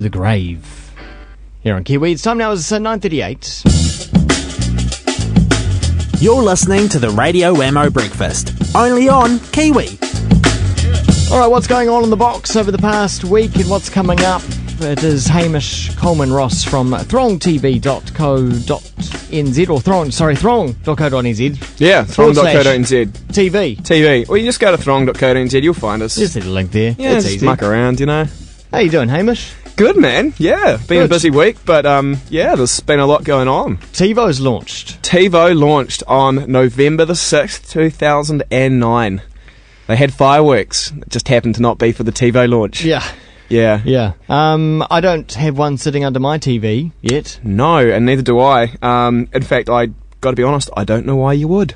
The grave. Here on Kiwi. It's time now, it's 9:38. You're listening to the Radio Wammo Breakfast, only on Kiwi. Alright, what's going on in the box over the past week and what's coming up? It is Hamish Coleman-Ross from throngtv.co.nz or throng.co.nz. Yeah, throng.co.nz. TV. Well, you just go to throng.co.nz, you'll find us. Just need a link there. Yeah, it's just easy. muck around, you know. How you doing, Hamish? Good, man. Yeah, been Good. a busy week, but yeah, there's been a lot going on. TIVO's launched. TIVO launched on November the 6th, 2009. They had fireworks. It just happened to not be for the TIVO launch. Yeah. Yeah. I don't have one sitting under my TV yet. No, and neither do I. In fact, I got to be honest, I don't know why you would.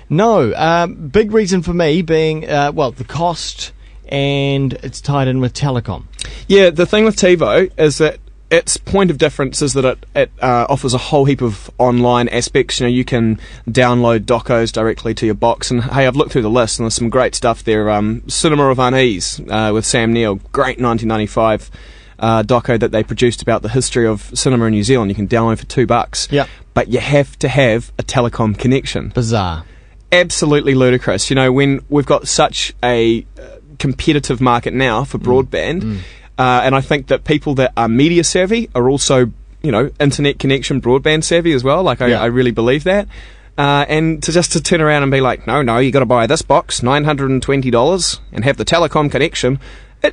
No. Big reason for me being, the cost, and it's tied in with telecom. Yeah, the thing with TIVO is that its point of difference is that it offers a whole heap of online aspects. You know, you can download docos directly to your box, and hey, I've looked through the list and there's some great stuff there. Cinema of Unease with Sam Neill, great 1995 doco that they produced about the history of cinema in New Zealand. You can download for $2. Yeah. But you have to have a telecom connection. Bizarre. Absolutely ludicrous. You know, when we've got such a competitive market now for broadband. And I think that people that are media savvy are also, you know, internet connection broadband savvy as well. Like, I really believe that. And to turn around and be like, no, you got to buy this box, $920, and have the telecom connection.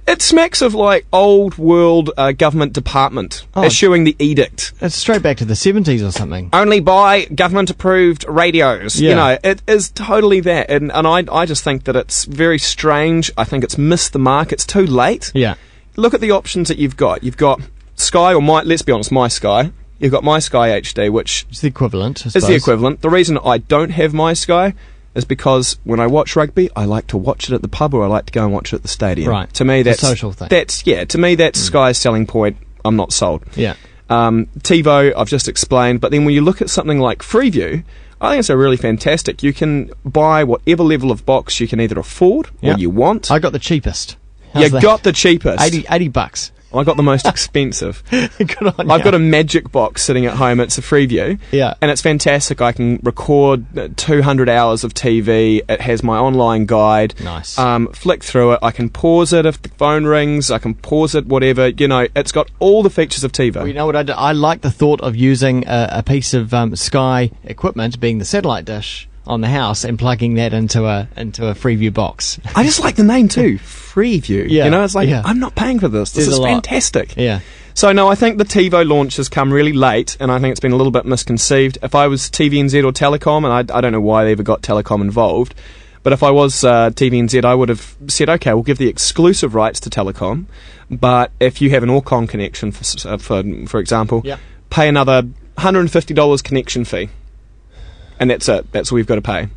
It smacks of like old world government department issuing the edict. It's straight back to the 70s or something. Only buy government approved radios. Yeah. You know, it is totally that. And I just think that it's very strange. I think it's missed the mark. It's too late. Yeah. Look at the options that you've got. You've got Sky, or let's be honest, My Sky. You've got My Sky HD, which It's the equivalent, I is the suppose. equivalent. The reason I don't have My Sky is because when I watch rugby, I like to watch it at the pub, or I like to go and watch it at the stadium. Right. To me, that's a social thing. To me, that's Sky's selling point. I'm not sold. Yeah. TiVo, I've just explained. But then when you look at something like Freeview, I think it's a really fantastic. You can buy whatever level of box you can either afford or you want. I got the cheapest. You got the cheapest. $80. I got the most expensive. Good on I've ya. got a Magic Box sitting at home. It's a Freeview. Yeah. And it's fantastic. I can record 200 hours of TV. It has my online guide. Nice. Flick through it. I can pause it if the phone rings. I can pause it, whatever. You know, it's got all the features of TiVo. Well, you know what I do? I like the thought of using a piece of Sky equipment, being the satellite dish on the house, and plugging that into a Freeview box. I just like the name too. Freeview. Yeah. You know, it's like, Yeah. I'm not paying for this. This There's is a lot. fantastic. Yeah. So, no, I think the TiVo launch has come really late, and I think it's been a little bit misconceived. If I was TVNZ or Telecom, and I don't know why they ever got Telecom involved, but if I was TVNZ, I would have said, okay, we'll give the exclusive rights to Telecom, but if you have an Orcon connection, for example, pay another $150 connection fee, and that's it. That's all you've got to pay.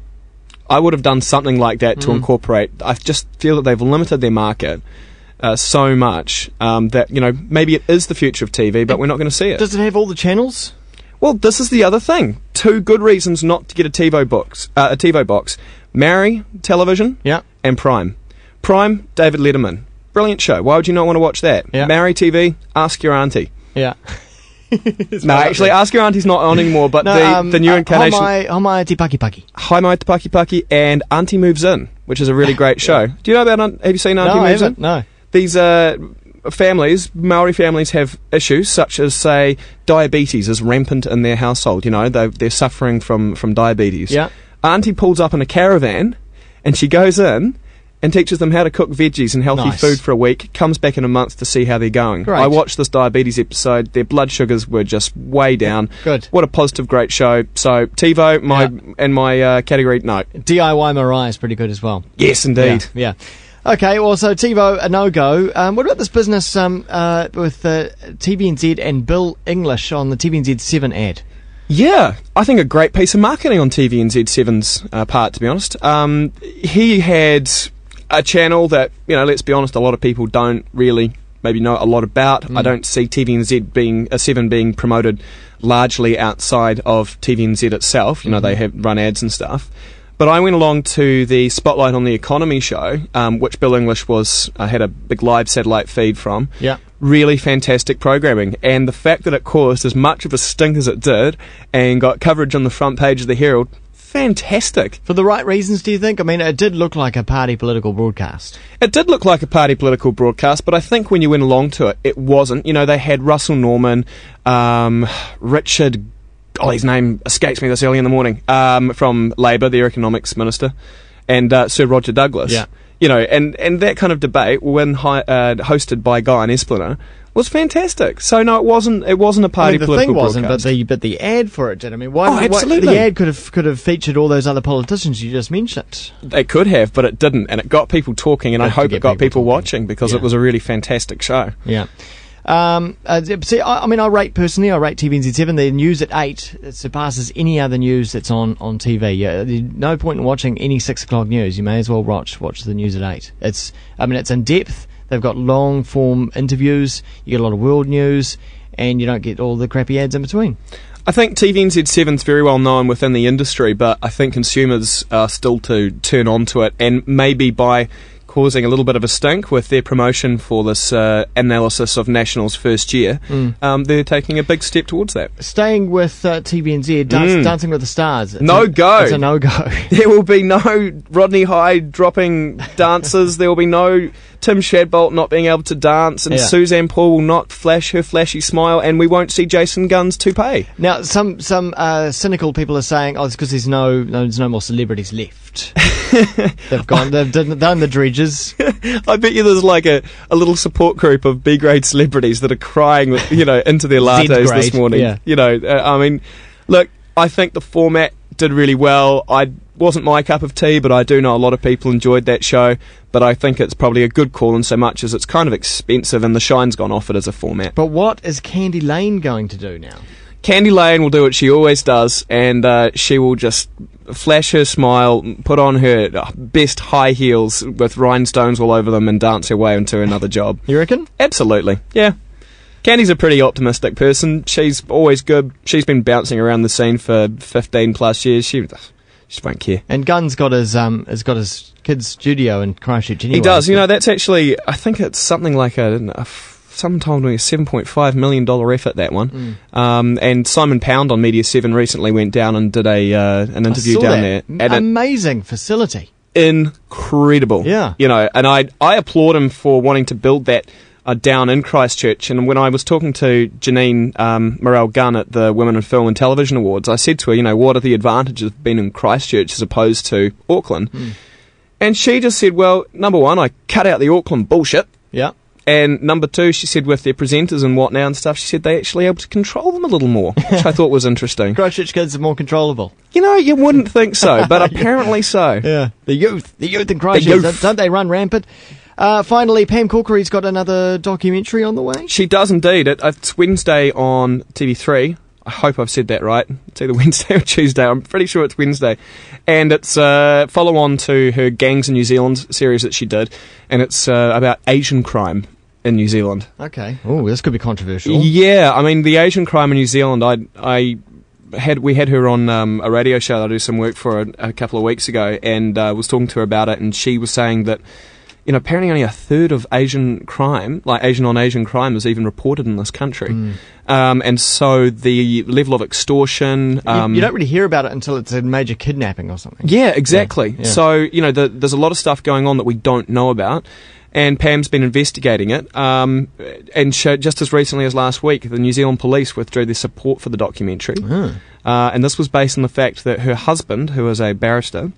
I would have done something like that to incorporate. I just feel that they've limited their market so much that, you know, maybe it is the future of TV, but we're not going to see it. Does it have all the channels? Well, this is the other thing. Two good reasons not to get a TiVo box. Maori Television and Prime. Prime, David Letterman. Brilliant show. Why would you not want to watch that? Yeah. Maori TV, ask your auntie. Yeah. No, actually, Ask Your Auntie's not on anymore, but the new incarnation... Homai Te Paki Paki. Hi My Te Paki Paki and Auntie Moves In, which is a really great show. Do you know about... Have you seen Auntie Moves In? No. These families, Maori families, have issues such as, say, diabetes is rampant in their household. You know, they're suffering from diabetes. Yeah. Auntie pulls up in a caravan, and she goes in and teaches them how to cook veggies and healthy food for a week, comes back in a month to see how they're going. Great. I watched this diabetes episode. Their blood sugars were just way down. Good. What a positive, great show. So, TiVo, my category, no. DIY Mariah is pretty good as well. Yes, indeed. Yeah. Okay, well, so TiVo, a no-go. What about this business with TVNZ and Bill English on the TVNZ 7 ad? Yeah, I think a great piece of marketing on TVNZ 7's part, to be honest. He had a channel that, you know, let's be honest, a lot of people don't really maybe know a lot about. I don't see TVNZ being 7 being promoted largely outside of TVNZ itself. You know, they have run ads and stuff. But I went along to the Spotlight on the Economy show, which Bill English had a big live satellite feed from. Yeah. Really fantastic programming, and the fact that it caused as much of a stink as it did and got coverage on the front page of the Herald, fantastic. For the right reasons, do you think? I mean, it did look like a party political broadcast. It did look like a party political broadcast, but I think when you went along to it, it wasn't. You know, they had Russell Norman, Richard, his name escapes me this early in the morning, from Labour, their economics minister, and Sir Roger Douglas. Yeah. You know, and that kind of debate, when hosted by Guy and Esplanade, was fantastic. So no, it wasn't a party political thing wasn't, broadcast. but the ad for it did. I mean, absolutely. The ad could have featured all those other politicians you just mentioned. It could have, but it didn't, and it got people talking, and I hope it got people watching, because it was a really fantastic show. Yeah. See, I mean, I rate TVNZ7. The news at 8, it surpasses any other news that's on TV. Yeah, no point in watching any 6 o'clock news. You may as well watch the news at 8. It's in depth. They've got long form interviews. You get a lot of world news, and you don't get all the crappy ads in between. I think TVNZ7's very well known within the industry, but I think consumers are still to turn on to it, and maybe by causing a little bit of a stink with their promotion for this analysis of National's first year, they're taking a big step towards that. Staying with TVNZ, Dancing with the Stars. It's a no-go. There will be no Rodney Hyde dropping dancers. There will be no Tim Shadbolt not being able to dance, and Suzanne Paul will not flash her flashy smile, and we won't see Jason Gunn's toupee. Now, some cynical people are saying, it's because there's no more celebrities left. They've done the dredges. I bet you there's like a little support group of B-grade celebrities that are crying, into their lattes this morning. Yeah. I mean, look, I think the format did really well. Wasn't my cup of tea, but I do know a lot of people enjoyed that show. But I think it's probably a good call, in so much as it's kind of expensive and the shine's gone off it as a format. But what is Candy Lane going to do now? Candy Lane will do what she always does, and she will just flash her smile, put on her best high heels with rhinestones all over them, and dance her way into another job. You reckon? Absolutely, yeah. Candy's a pretty optimistic person. She's always good. She's been bouncing around the scene for 15 plus years. She won't care. And Gunn's got his kids' studio in Christchurch anyway. He does. That's actually, I think it's something like someone told me a $7.5 million effort, that one. And Simon Pound on Media 7 recently went down and did an interview down there. Amazing facility. Incredible. Yeah. And I applaud him for wanting to build that down in Christchurch. And when I was talking to Janine Morel-Gunn at the Women in Film and Television Awards, I said to her, what are the advantages of being in Christchurch as opposed to Auckland? And she just said, well, number one, I cut out the Auckland bullshit. Yeah. And number two, she said, with their presenters and what now and stuff, she said they actually able to control them a little more, which I thought was interesting. Christchurch kids are more controllable. You wouldn't think so, but apparently so. Yeah. The youth in Christchurch, don't they run rampant? Finally, Pam Corkery's got another documentary on the way. She does indeed. It's Wednesday on TV3. I hope I've said that right. It's either Wednesday or Tuesday. I'm pretty sure it's Wednesday. And it's a follow-on to her Gangs in New Zealand series that she did. And it's about Asian crime in New Zealand. Okay. Oh, this could be controversial. Yeah, I mean, the Asian crime in New Zealand, we had her on a radio show that I do some work for a couple of weeks ago, and was talking to her about it, and she was saying that apparently only a third of Asian crime, like Asian on Asian crime, is even reported in this country. And so the level of extortion... you don't really hear about it until it's a major kidnapping or something. Yeah, exactly. Yeah. So, there's a lot of stuff going on that we don't know about. And Pam's been investigating it. And just as recently as last week, the New Zealand police withdrew their support for the documentary. And this was based on the fact that her husband, who is a barrister,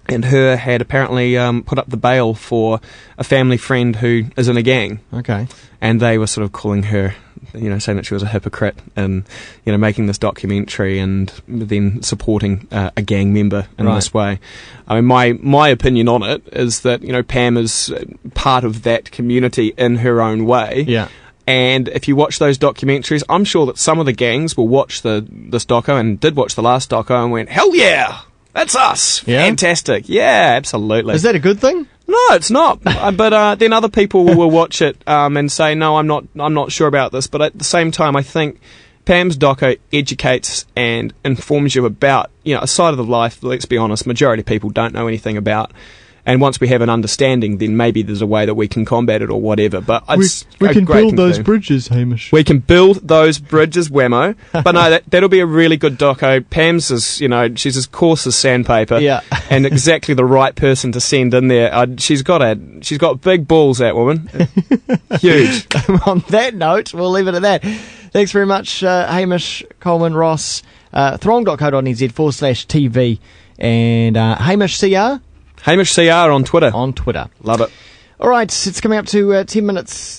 and her had apparently put up the bail for a family friend who is in a gang. Okay. And they were sort of calling her, saying that she was a hypocrite and, making this documentary and then supporting a gang member in this way. I mean, my opinion on it is that, Pam is part of that community in her own way. Yeah. And if you watch those documentaries, I'm sure that some of the gangs will watch this doco and did watch the last doco and went, hell yeah! That's us. Yeah? Fantastic. Yeah, absolutely. Is that a good thing? No, it's not. But then other people will watch it and say, no, I'm not sure about this. But at the same time, I think Pam's doco educates and informs you about, a side of the life, let's be honest, majority of people don't know anything about. And once we have an understanding, then maybe there's a way that we can combat it or whatever. But it's we a can great build those thing. bridges, Hamish. We can build those bridges, Wammo. But no, that'll be a really good doco. Pam's is, she's as coarse as sandpaper. Yeah. And exactly the right person to send in there. She's got big balls, that woman. Huge. On that note, we'll leave it at that. Thanks very much, Hamish Coleman-Ross. Throng.co.nz/TV. And Hamish CR? Hamish CR on Twitter. On Twitter. Love it. All right, it's coming up to 10 minutes